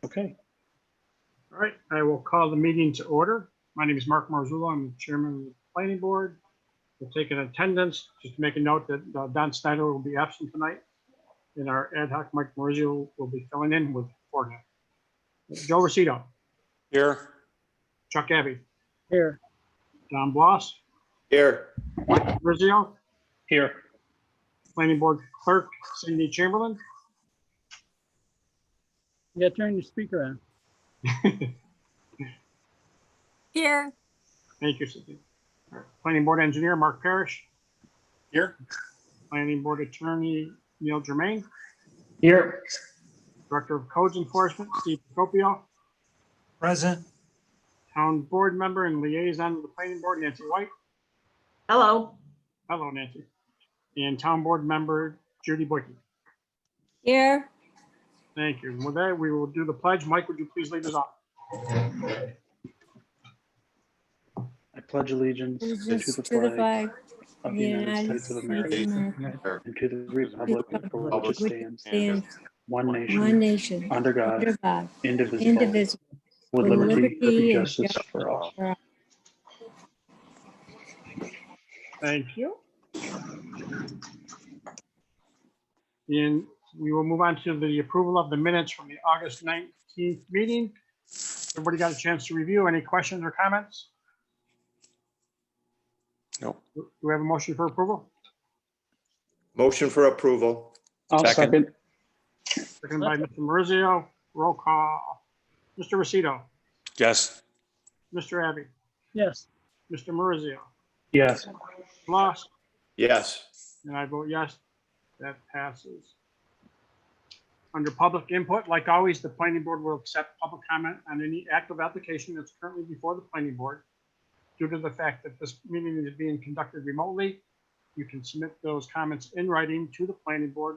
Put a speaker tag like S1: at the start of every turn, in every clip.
S1: Okay.
S2: All right, I will call the meeting to order. My name is Mark Marzullo. I'm the chairman of the planning board. We'll take an attendance, just to make a note that Don Snyder will be absent tonight. And our ad hoc Mike Marzullo will be filling in for him. Joe Rosito,
S3: Here.
S2: Chuck Abbey,
S1: Here.
S2: Don Bloss,
S3: Here.
S2: Mike Marzullo,
S1: Here.
S2: planning board clerk Cindy Chamberlain.
S1: Yeah, turn your speaker on.
S4: Here.
S2: Thank you, Cindy. All right, planning board engineer Mark Parrish,
S3: Here.
S2: planning board attorney Neil Germain,
S1: Here.
S2: director of codes enforcement Steve Procopio,
S3: Present.
S2: town board member and liaison of the planning board Nancy White.
S4: Hello.
S2: Hello, Nancy. And town board member Judy Boyke.
S4: Here.
S2: Thank you. And with that, we will do the pledge. Mike, would you please lead us off?
S5: I pledge allegiance to the flag of the United States of America and to the republic for which it stands, one nation, under God, indivisible, with liberty and justice for all.
S2: Thank you. And we will move on to the approval of the minutes from the August 19th meeting. Everybody got a chance to review? Any questions or comments?
S3: No.
S2: Do we have a motion for approval?
S3: Motion for approval.
S1: I'll second.
S2: Seconded by Mr. Marizio. Roll call. Mr. Rosito,
S3: Yes.
S2: Mr. Abbey,
S1: Yes.
S2: Mr. Marizio,
S5: Yes.
S2: Bloss,
S3: Yes.
S2: and I vote yes. That passes. Under public input, like always, the planning board will accept public comment on any active application that's currently before the planning board. Due to the fact that this meeting is being conducted remotely, you can submit those comments in writing to the planning board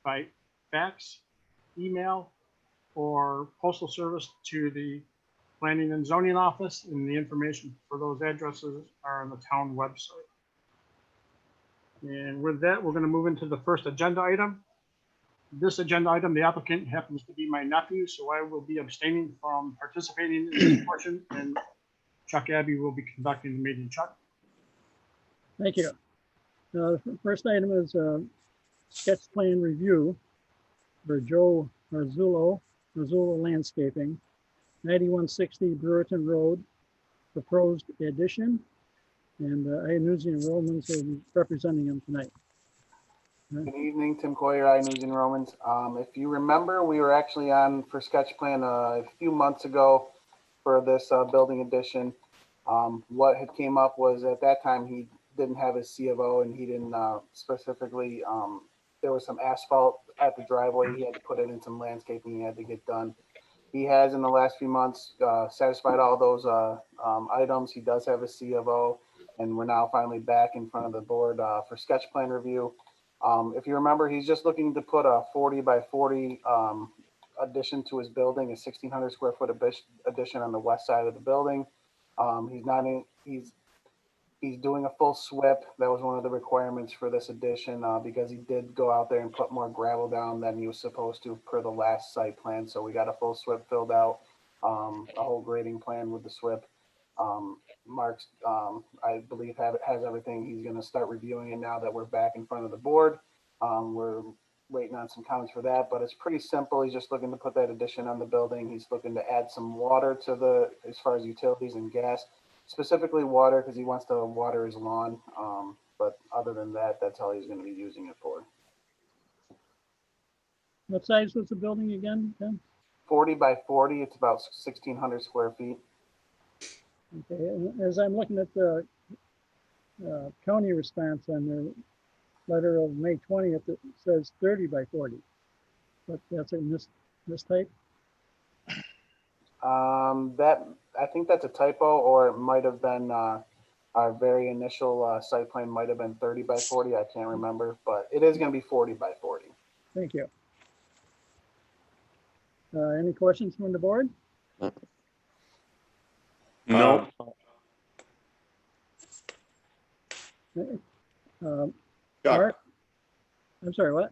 S2: by fax, email, or postal service to the planning and zoning office, and the information for those addresses are on the town website. And with that, we're going to move into the first agenda item. This agenda item, the applicant happens to be my nephew, so I will be abstaining from participating in this portion, and Chuck Abbey will be conducting the meeting. Chuck?
S1: Thank you. The first item is sketch plan review for Joe Marzullo Landscaping, 9160 Brewerton Road, proposed addition. And I News and Romans will be representing him tonight.
S6: Good evening, Tim Coyer, I News and Romans. If you remember, we were actually on for sketch plan a few months ago for this building addition. What had came up was at that time he didn't have his C of O, and he didn't specifically, there was some asphalt at the driveway. He had to put it in some landscaping he had to get done. He has in the last few months satisfied all those items. He does have a C of O, and we're now finally back in front of the board for sketch plan review. If you remember, he's just looking to put a 40 by 40 addition to his building, a 1,600 square foot addition on the west side of the building. He's doing a full SWIP. That was one of the requirements for this addition because he did go out there and put more gravel down than he was supposed to per the last site plan. So we got a full SWIP filled out, a whole grading plan with the SWIP. Mark's, I believe, has everything. He's going to start reviewing it now that we're back in front of the board. We're waiting on some comments for that, but it's pretty simple. He's just looking to put that addition on the building. He's looking to add some water to as far as utilities and gas, specifically water, because he wants to water his lawn. But other than that, that's all he's going to be using it for.
S1: What size was the building again, Tim?
S6: 40 by 40. It's about 1,600 square feet.
S1: Okay, and as I'm looking at the county response on their letter of May 20th, it says 30 by 40, but that's a mistype.
S6: I think that's a typo, or it might have been our very initial site plan might have been 30 by 40. I can't remember, but it is going to be 40 by 40.
S1: Thank you. Any questions from the board?
S3: No.
S1: Mark?
S3: Chuck,
S1: I'm sorry, what?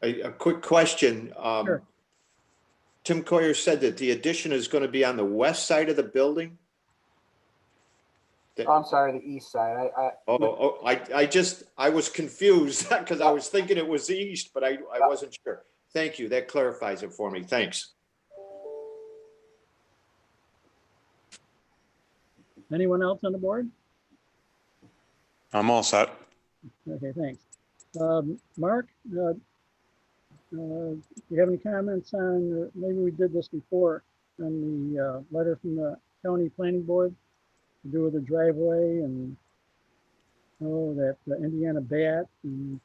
S3: a quick question.
S1: Sure.
S3: Tim Coyer said that the addition is going to be on the west side of the building?
S6: Oh, I'm sorry, the east side.
S3: I was confused because I was thinking it was the east, but I wasn't sure. Thank you. That clarifies it for me. Thanks.
S1: Anyone else on the board?
S3: I'm all set.
S1: Okay, thanks. Mark, do you have any comments on, maybe we did this before, on the letter from the county planning board to do with the driveway and that the Indiana bat and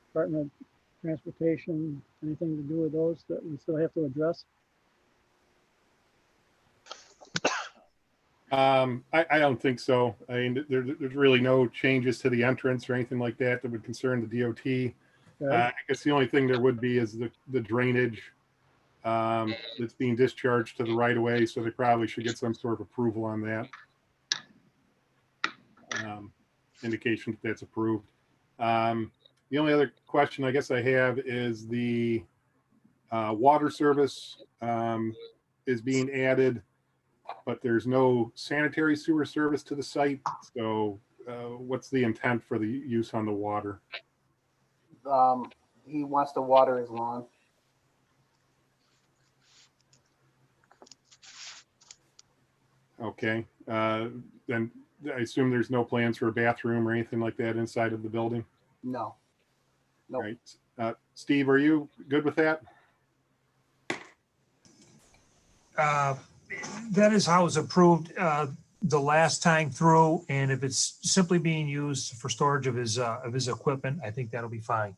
S1: Department of Transportation, anything to do with those that we still have to address?
S7: I don't think so. I mean, there's really no changes to the entrance or anything like that that would concern the DOT.
S1: Okay.
S7: I guess the only thing there would be is the drainage that's being discharged to the right of way. So they probably should get some sort of approval on that. Indication that that's approved. The only other question I guess I have is the water service is being added, but there's no sanitary sewer service to the site. So what's the intent for the use on the water?
S6: He wants to water his lawn.
S7: Okay. Then I assume there's no plans for a bathroom or anything like that inside of the building?
S6: No. Nope.
S7: Right. Steve, are you good with that?
S8: That is how it was approved the last time through, and if it's simply being used for storage of his equipment, I think that'll be fine.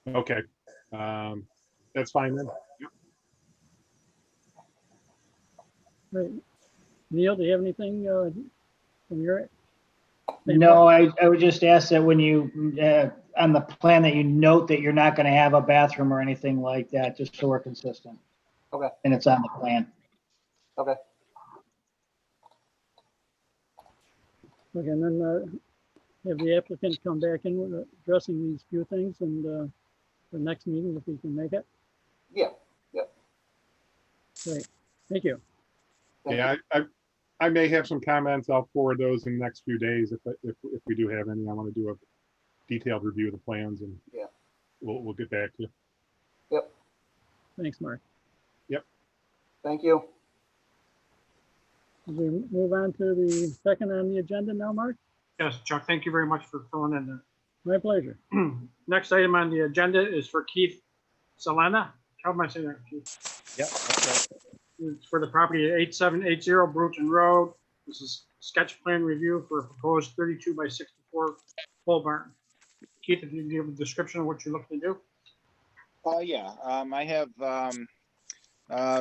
S7: Okay. That's fine then.
S1: Right. Neil, do you have anything from your?
S9: No, I would just ask that when you, on the plan, that you note that you're not going to have a bathroom or anything like that, just so we're consistent.
S6: Okay.
S9: And it's on the plan.
S6: Okay.
S1: Okay, and then have the applicant come back in with addressing these few things and the next meeting if we can make it.
S6: Yeah. Yep.
S1: Great, thank you.
S7: Yeah, I may have some comments. I'll forward those in the next few days if we do have any. I want to do a detailed review of the plans, and
S6: yeah,
S7: we'll get back to you.
S6: Yep.
S1: Thanks, Mark.
S7: Yep.
S6: Thank you.
S1: As we move on to the second on the agenda now, Mark.
S2: Yes, Chuck, thank you very much for filling in there.
S1: My pleasure.
S2: Next item on the agenda is for Keith Salena. How am I saying that, Keith?
S10: Yep, that's right.
S2: It's for the property at 8780 Bruton Road. This is sketch plan review for a proposed 32 by 64 pole barn. Keith, if you can give a description of what you're looking to do.
S10: Yeah, I have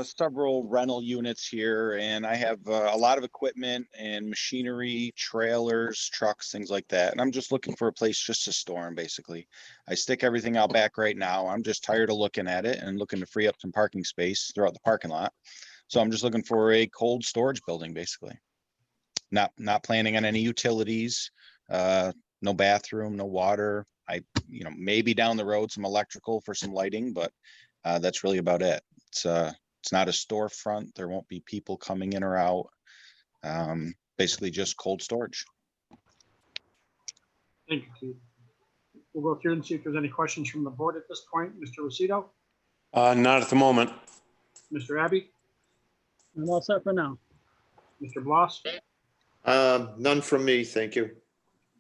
S10: several rental units here, and I have a lot of equipment and machinery, trailers, trucks, things like that. And I'm just looking for a place just to store them, basically. I stick everything out back right now. I'm just tired of looking at it and looking to free up some parking space throughout the parking lot. So I'm just looking for a cold storage building, basically. Not planning on any utilities, no bathroom, no water. Maybe down the road some electrical for some lighting, but that's really about it. It's not a storefront. There won't be people coming in or out. Basically just cold storage.
S2: Thank you, Keith. We'll go through and see if there's any questions from the board at this point. Mr. Lucido,
S3: Not at the moment.
S2: Mr. Abbey,
S1: I'm all set for now.
S2: Mr. Bloss,
S3: None from me, thank you.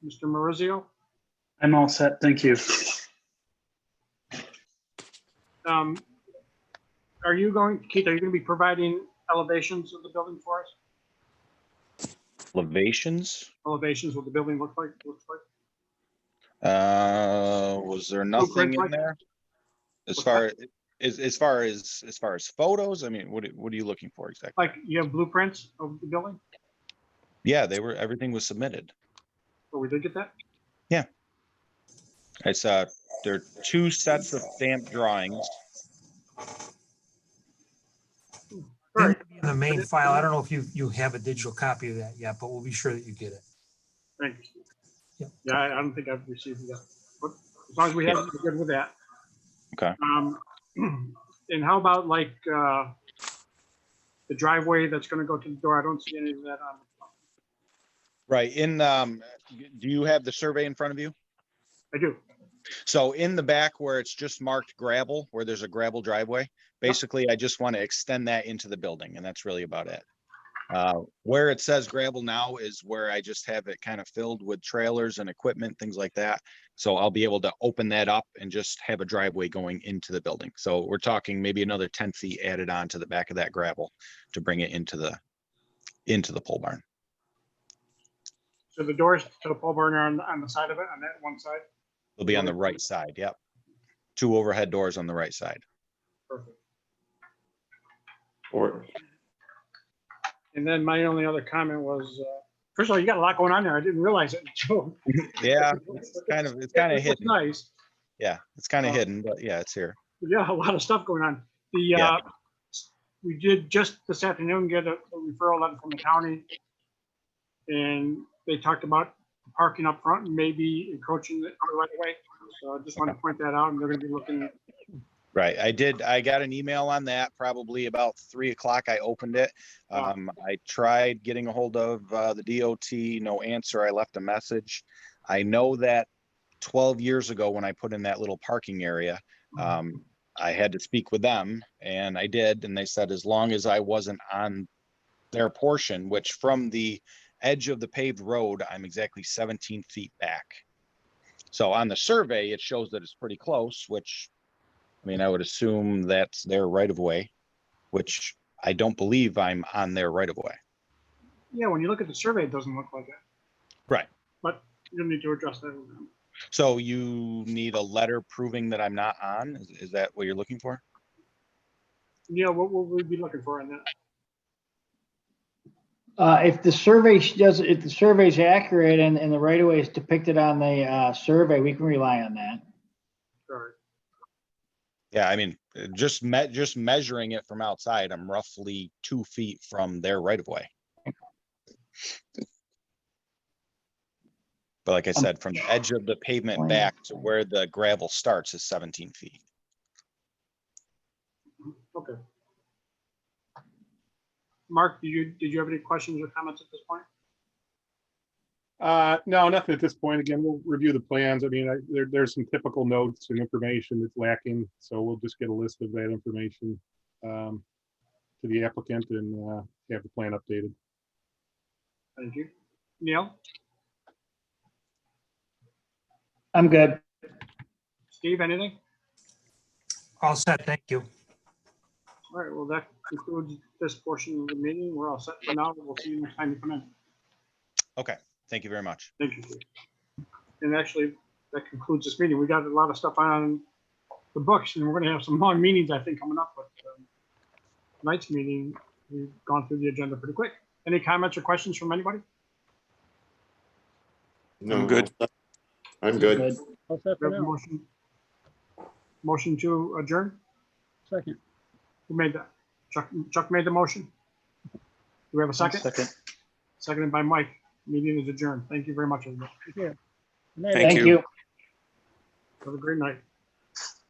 S2: Mr. Marizio.
S5: I'm all set. Thank you.
S2: Are you going, Keith, are you going to be providing elevations of the building for us?
S10: Elevations?
S2: Elevations, what the building looks like?
S10: Was there nothing in there? As far as photos, I mean, what are you looking for exactly?
S2: Like you have blueprints of the building?
S10: Yeah, everything was submitted.
S2: Oh, we did get that?
S10: Yeah. It's there are 2 sets of stamped drawings.
S2: Right.
S8: In the main file, I don't know if you have a digital copy of that yet, but we'll be sure that you get it.
S2: Thank you.
S8: Yep.
S2: Yeah, I don't think I've received it yet. But as long as we have it, we're good with that.
S10: Okay.
S2: And how about like the driveway that's gonna go to the door? I don't see any of that on.
S10: Right, do you have the survey in front of you?
S2: I do.
S10: So in the back where it's just marked gravel, where there's a gravel driveway, basically I just want to extend that into the building, and that's really about it. Where it says gravel now is where I just have it kind of filled with trailers and equipment, things like that. So I'll be able to open that up and just have a driveway going into the building. So we're talking maybe another 10 feet added on to the back of that gravel to bring it into the pole barn.
S2: So the doors to the pole barn are on the side of it, on that one side?
S10: They'll be on the right side. Yep. 2 overhead doors on the right side.
S2: Perfect.
S3: Or,
S2: And then my only other comment was, first of all, you got a lot going on there. I didn't realize it.
S10: Yeah, it's kind of
S2: It's
S10: hidden.
S2: nice.
S10: Yeah, it's kind of hidden, but yeah, it's here.
S2: Yeah, a lot of stuff going on.
S10: Yeah.
S2: We did just this afternoon get a referral letter from the county. And they talked about parking up front and maybe encroaching the right away. So I just want to point that out, and they're gonna be looking.
S10: Right. I got an email on that probably about 3 o'clock. I opened it. I tried getting a hold of the DOT, no answer. I left a message. I know that 12 years ago when I put in that little parking area, I had to speak with them, and I did. And they said, as long as I wasn't on their portion, which from the edge of the paved road, I'm exactly 17 feet back. So on the survey, it shows that it's pretty close, which, I mean, I would assume that's their right of way, which I don't believe I'm on their right of way.
S2: Yeah, when you look at the survey, it doesn't look like it.
S10: Right.
S2: But you need to address that with them.
S10: So you need a letter proving that I'm not on? Is that what you're looking for?
S2: Yeah, what will we be looking for on that?
S9: If the survey if the survey is accurate and the right of way is depicted on the survey, we can rely on that.
S2: Sorry.
S10: Yeah, I mean, just measuring it from outside, I'm roughly 2 feet from their right of way. But like I said, from the edge of the pavement back to where the gravel starts is 17 feet.
S2: Okay. Mark, did you have any questions or comments at this point?
S7: No, nothing at this point. Again, we'll review the plans. I mean, there's some typical notes and information that's lacking. So we'll just get a list of that information to the applicant and have the plan updated.
S2: Thank you. Neil?
S9: I'm good.
S2: Steve, anything?
S8: All set, thank you.
S2: All right, well, that concludes this portion of the meeting. We're all set for now. We'll see you next time you come in.
S10: Okay, thank you very much.
S2: Thank you. And actually, that concludes this meeting. We got a lot of stuff on the books, and we're going to have some long meetings, I think, coming up. But tonight's meeting, we've gone through the agenda pretty quick. Any comments or questions from anybody?
S3: no, I'm good. I'm good.
S1: All set for
S2: We have a
S1: now.
S2: motion to adjourn?
S1: Second.
S2: Who made that? Chuck made the motion. Do we have a second?
S5: Second.
S2: Seconded by Mike. Meeting is adjourned. Thank you very much, everybody.
S1: Thank you. Good night.
S9: Thank you.
S2: Have a great night.